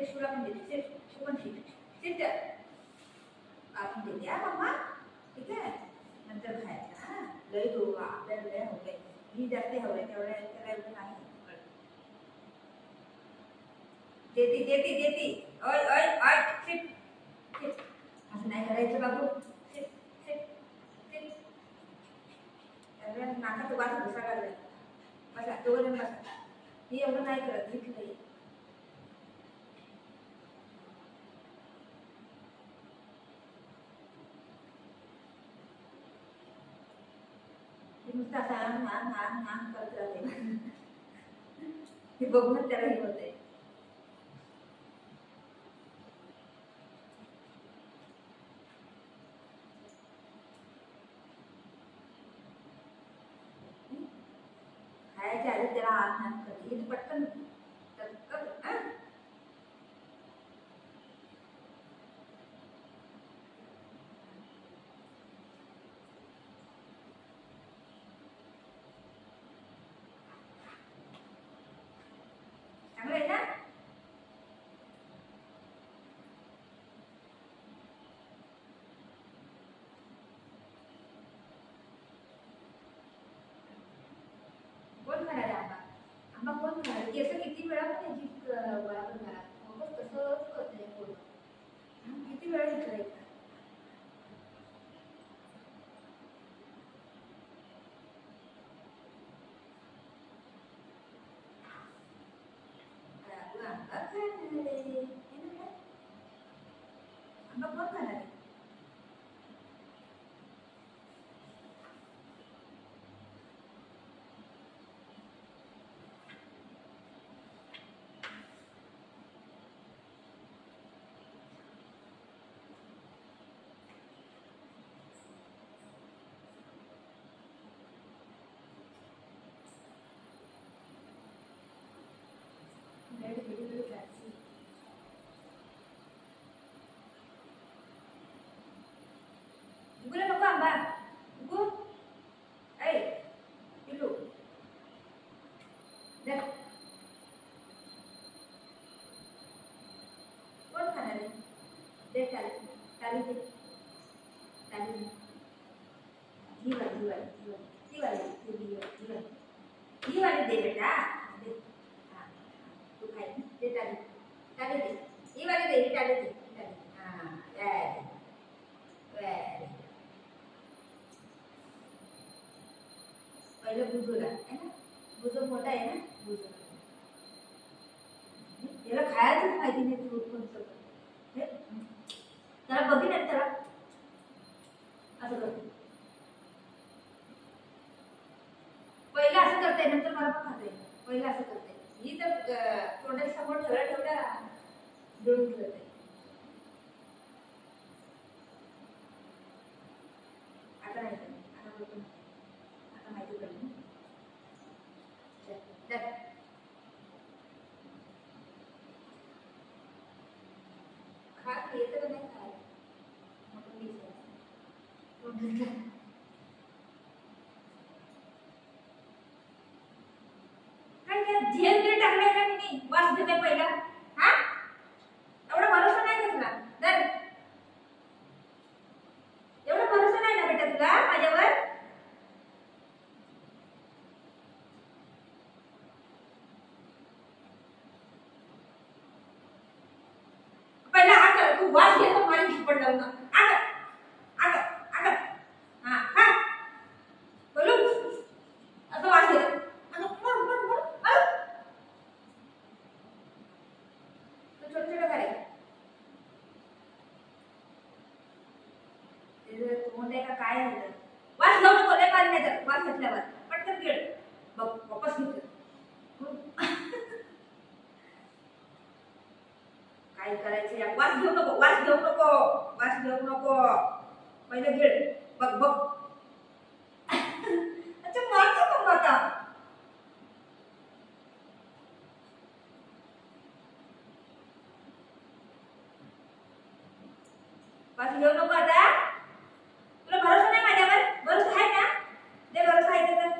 शुला पण देते शू पण सिट आपण देते हा मम्मा ठीक आहे नंतर खायचं हा लय तू आपल्याला लय हवंय ही जास्त हवंय तेवढ्या करायचं नाही देती ओय ओय ओय सिट असं नाही करायचं बाबू नाकात वास घुसा लागलाय बसा दोघं बसा ही एवढं नाही करत लिखलंय नुसतं असं नाम करत राहते हे बघूनच त्याला हे होते खायच्या आधी त्याला आन करते हे पटकन चांगलं आहे ना कोण खाणार आंबा आंबा कोण खाणार केस किती वेळा पण याची गोळा करणार मग तसंच करते पोट किती वेळा विचारायचं आंबा कोण खाणार आहे उगला नको आंबा उगू ऐ पिल्लू दे कोण खाणार आहे दे टाली दे ही वाली दे बेटा दे हाँ तू खाई दे टाली दे ही वाली दे टाली हाँ पहले बुजुला है ना बुजू मोठा आहे ना बुजू याला खायलाच माहिती नाही तू कोणतं त्याला बघी नाही त्याला असं करते पहिला असं करते नंतर मला पण खाते पहिला असं करते ही तर तोंडासमोर ठेवल्या गिळून घेते आता नाही आता माहिती पडली खा येतं का नाही खायला काय काय झेल तरी टाकलाय का मी वास देते पहिला हा एवढा भरोसा नाही तुला दर एवढा भरोसा नाही ना बेटा तुला माझ्यावर पहिला हा तू वास घेतो माझी झपट लावून काय झालं वास घेऊ नको लय पाणी नाही तर वास घेतल्यावर पटकन गिळ बघ वापस घेतलं काय करायचं वास घेऊ नको पहिले गिळ बघ अच्छा मारतो मग आता वास घेऊ नको आता तुला भरोसा नाही माझ्यावर भरोसा आहे ना दे भरोसा आहे तर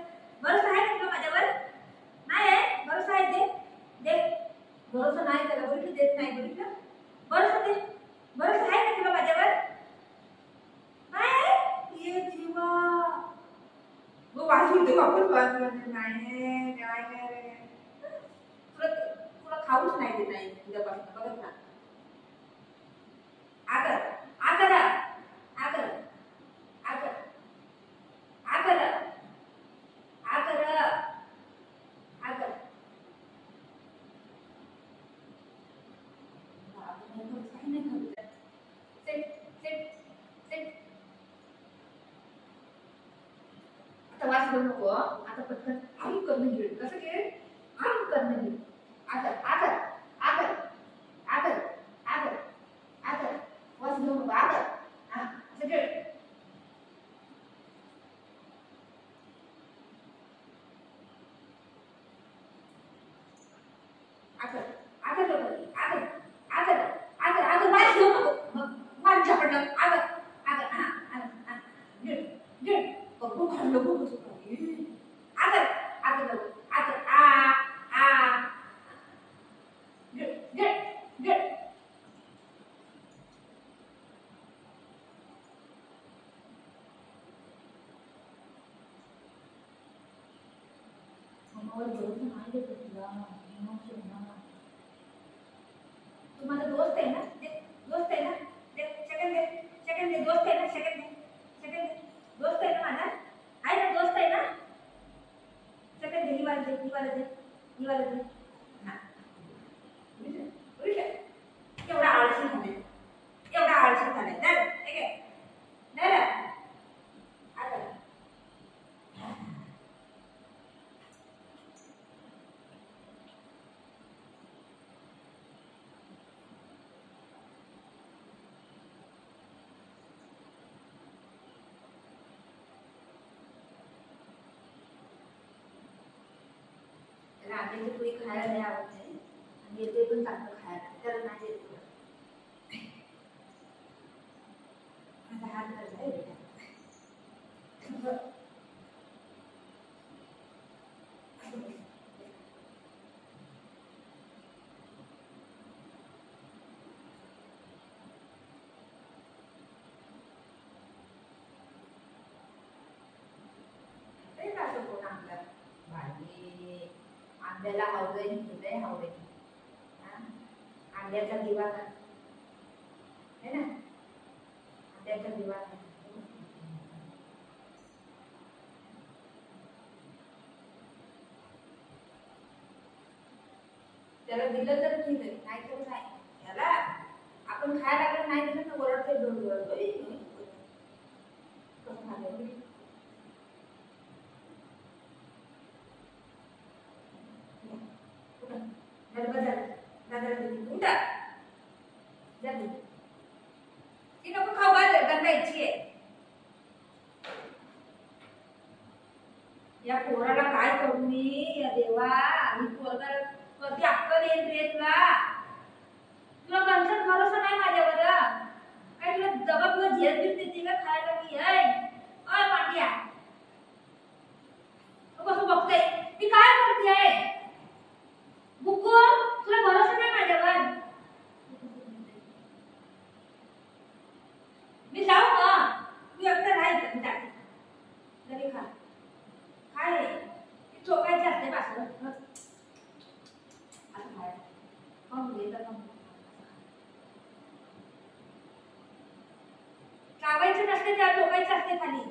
भरोसा आहे ना तुला माझ्यावर नाही आहे भरोसा आहे दे भरोसा नाही त्याला बघितलं देत नाही बघितलं बरंच ते बरंच आहे ना तुला माझ्यावर नाही ये जीवा वो वाजू दे वापस वाजू नाही तुला तुला खाऊच नाही देत नाही उद्यापासून बघत ना आगर आगर आगर आगर आगर आगर आगर काही नाही खाऊ सेट सेट सेट आता वाच करू नको आता पटकन आराम करणं घेऊ कसं घे आराम करणं घेऊ आगर आगर आगर आगर आगर आगर वाच घेऊ नको आगर हा असं घे आगर आगर आगर आगर आगर आगर वाच घेऊ नको वाच झपटलं आगर आगर हा आगर घे घे बघू खाल्लं बघू आगर आगर आगर आ good good good हमारे दोस्त हमारे तुला तू माझा दोस्त आहे ना दोस्त आहे ना सेकंड दे दोस्त आहे ना सेकंड दोस्त आहे ना माझा आहे ना दोस्त आहे ना सेकंड दे निवाला दे हा एवढा आळशी झालाय तर ठीक आहे नाही रे आता रात्रीची पोळी खायला नाही आवडत नाही आणि येते पण चांगलं खायला त्याला नाही देत आता हात धरलाय ते का असं कोण आपल्या भाजी आंब्याला हावलंय हृदय हावलंय आंब्याचा दिवाना है ना आंब्याचा दिवाना त्याला दिलं तर ठीक आहे नाही तर नाही त्याला आपण खायला लागलं नाही दिलं तर ओरडते दोन कसं झालं या पोराला काय करू मी या देवा आणि पोरगा कधी अक्कल येईल रे तुला तुला कंचन भरोसा नाही माझ्यावर काय तुला दबा तुला झेल बीत देते का खायला मी अय मांडिया कसं बघते मी काय करते बुकू तुला भरोसा नाही माझ्यावर मी जाऊ का तू एकटा राहायचं मी टाकते घरी खा काय चोकायचे असते पासून असं खायचं मग घेतं मग चावायचं नसते त्या चोकायचं असते खाली